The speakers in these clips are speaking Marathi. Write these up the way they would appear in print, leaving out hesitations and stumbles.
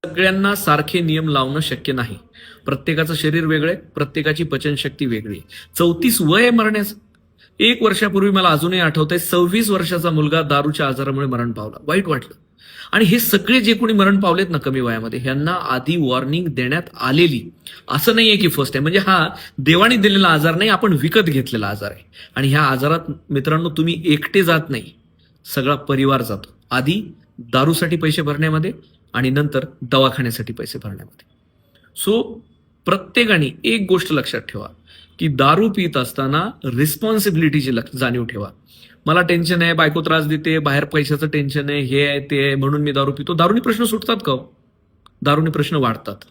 सगळ्यांना सारखे नियम लावणं शक्य नाही. प्रत्येकाचं शरीर वेगळं, प्रत्येकाची पचनशक्ती वेगळी. 34 वय आहे मरण्याचं. 1 वर्षापूर्वी मला अजूनही आठवतंय, 26 वर्षाचा मुलगा दारूच्या आजारामुळे मरण पावला. वाईट वाटलं. आणि हे सगळे जे कोणी मरण पावलेत ना कमी वयामध्ये, ह्यांना आधी वॉर्निंग देण्यात आलेली. असं नाहीये की फर्स्ट आहे. म्हणजे हा देवाने दिलेला आजार नाही, आपण विकत घेतलेला आजार आहे. आणि ह्या आजारात मित्रांनो तुम्ही एकटे जात नाही, सगळा परिवार जातो. आधी दारूसाठी पैसे भरण्यामध्ये आणि नंतर दवाखान्यासाठी पैसे भरण्यामध्ये. सो प्रत्येकाने एक गोष्ट लक्षात ठेवा की दारू पित असताना रिस्पॉन्सिबिलिटीची जाणीव ठेवा. मला टेन्शन आहे, बायको त्रास देते, बाहेर पैशाचं टेन्शन आहे, हे आहे ते आहे, म्हणून मी दारू पितो. दारूने प्रश्न सुटतात का? दारूने प्रश्न वाढतात.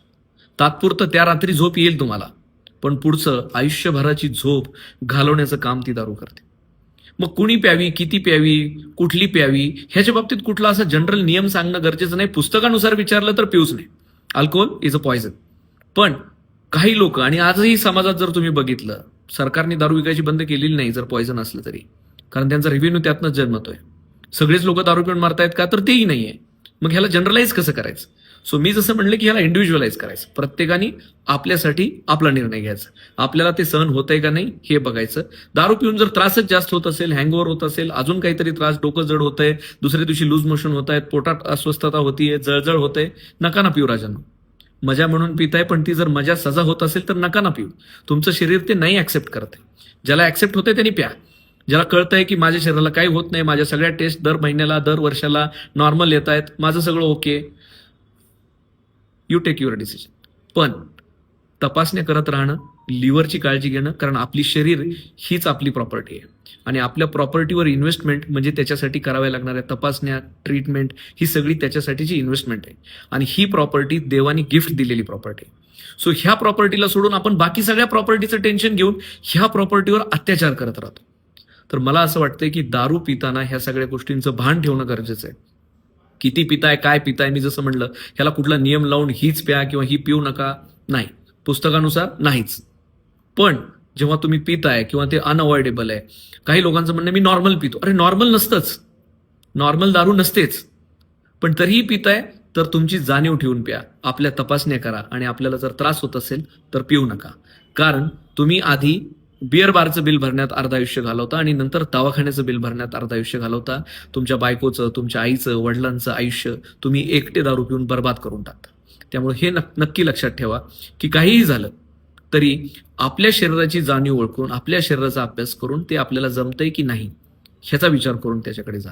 तात्पुरतं त्या रात्री झोप येईल तुम्हाला, पण पुढचं आयुष्यभराची झोप घालवण्याचं काम ती दारू करते. मग कुणी प्यावी, किती प्यावी, कुठली प्यावी, ह्याच्या बाबतीत कुठला असा जनरल नियम सांगणं गरजेचं नाही. पुस्तकानुसार विचारलं तर पिऊच नाही. Alcohol is a poison. पण काही लोक, आणि आजही समाजात जर तुम्ही बघितलं, सरकारने दारू विकायची बंद केलेली नाही जर पॉयझन असलं तरी, कारण त्यांचा रेव्हेन्यू त्यातनंच जन्मतोय. सगळेच लोक दारू पिऊन मारतायत का? तर तेही नाहीये. मग ह्याला जनरलाइज कसं करायचं? सो मी जसं म्हणलं की ह्याला इंडिव्हिज्युअलाइज करायचं. प्रत्येकाने आपल्यासाठी आपला निर्णय घ्यायचा. आपल्याला ते सहन होतंय का नाही हे बघायचं. दारू पिऊन जर त्रासच जास्त होत असेल, हँगओव्हर होत असेल, अजून काहीतरी त्रास, डोकं जड होतंय, दुसऱ्या दिवशी लूज मोशन होत आहेत, पोटात अस्वस्थता होतीये, जळजळ होतंय, नका ना पिऊ राजांनो. मजा म्हणून पिताय, पण ती जर मजा सजा होत असेल तर नका ना पिऊ. तुमचं शरीर ते नाही ऍक्सेप्ट करते. ज्याला ऍक्सेप्ट होतंय त्यांनी प्या. ज्याला कळतंय की माझ्या शरीराला काही होत नाही, माझ्या सगळ्या टेस्ट दर महिन्याला, दर वर्षाला नॉर्मल येत आहेत, माझं सगळं okay, you take your decision. पण तपासण्या करत राहणं, लिव्हरची काळजी घेणं, कारण आपली शरीर हीच आपली प्रॉपर्टी आहे. आणि आपल्या प्रॉपर्टीवर इन्व्हेस्टमेंट म्हणजे त्याच्यासाठी कराव्या लागणाऱ्या तपासण्या, ट्रीटमेंट, ही सगळी त्याच्यासाठीची इन्व्हेस्टमेंट आहे. आणि ही प्रॉपर्टी देवानी गिफ्ट दिलेली प्रॉपर्टी. सो ह्या प्रॉपर्टीला सोडून आपण बाकी सगळ्या प्रॉपर्टीचं टेन्शन घेऊन ह्या प्रॉपर्टीवर अत्याचार करत राहतो. तर मला असं वाटतंय की दारू पिताना ह्या सगळ्या गोष्टींचं भान ठेवणं गरजेचं आहे. किती पिताय, काय पिताय, मी जसं म्हणलं, ह्याला कुठला नियम लावून हीच प्या किंवा ही पिऊ नका, नाही. पुस्तकानुसार नाहीच. पण जेव्हा तुम्ही पिताय किंवा ते अनअवॉइडेबल आहे, काही लोकांचं म्हणणं मी नॉर्मल पितो. अरे नॉर्मल नसतंच, नॉर्मल दारू नसतेच. पण तरीही पिताय तर तुमची जाणीव ठेवून प्या, आपल्या तपासण्या करा, आणि आपल्याला जर त्रास होत असेल तर पिऊ नका. कारण तुम्ही आधी बिअर बारचं बिल भरण्यात अर्ध आयुष्य घालवता आणि नंतर दवाखान्याचं बिल भरण्यात अर्ध आयुष्य घालवता. तुमच्या बायकोचं, तुमच्या आईचं, वडिलांचं आयुष्य तुम्ही एकटे दारू पिऊन बर्बाद करून टाकता. त्यामुळे हे नक्की लक्षात ठेवा की काहीही झालं तरी आपल्या शरीराची जाणीव ओळखून, आपल्या शरीराचा अभ्यास करून ते आपल्याला जमतंय की नाही ह्याचा विचार करून त्याच्याकडे जा.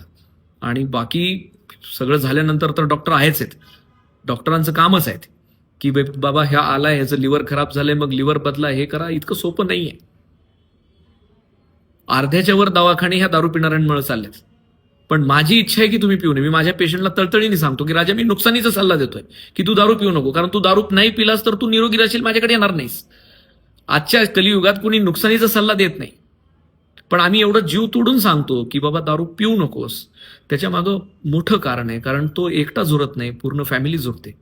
आणि बाकी सगळं झाल्यानंतर तर डॉक्टर आहेच आहेत. डॉक्टरांचं कामच आहे की बाबा ह्या आलाय, ह्याचं लिव्हर खराब झालंय, मग लिव्हर बदला, हे करा. इतकं सोपं नाहीये. अर्ध्याच्या वर दवाखाने ह्या दारू पिणाऱ्यांमुळे चाललेत. पण माझी इच्छा आहे की तुम्ही पिऊ नये. मी माझ्या पेशंटला तळतळीने सांगतो की राजा, मी नुकसानीचा सल्ला देतोय की तू दारू पिऊ नको, कारण तू दारू नाही पिलास तर तू निरोगी राहशील, माझ्याकडे येणार नाहीस. आजच्या कलियुगात कुणी नुकसानीचा सल्ला देत नाही. पण आम्ही एवढं जीव तोडून सांगतो की बाबा दारू पिऊ नकोस. त्याच्या मागं मोठं कारण आहे, कारण तो एकटा झुरत नाही, पूर्ण फॅमिली झुरते.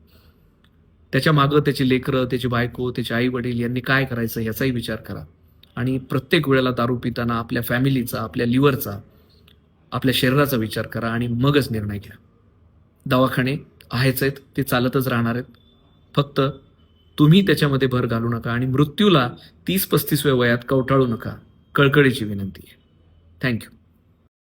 त्याच्या मागं त्याची लेकरं, त्याची बायको, त्याचे आई वडील यांनी काय करायचं याचाही विचार करा. आणि प्रत्येक वेळेला दारू पिताना आपल्या फॅमिलीचा, आपल्या लिव्हरचा, आपल्या शरीराचा विचार करा आणि मगच निर्णय घ्या. दवाखाने आहेच आहेत, ते चालतच राहणार आहेत. फक्त तुम्ही त्याच्यामध्ये भर घालू नका आणि मृत्यूला 30-35व्या वयात कवटाळू नका. कळकळीची विनंती आहे. थँक्यू.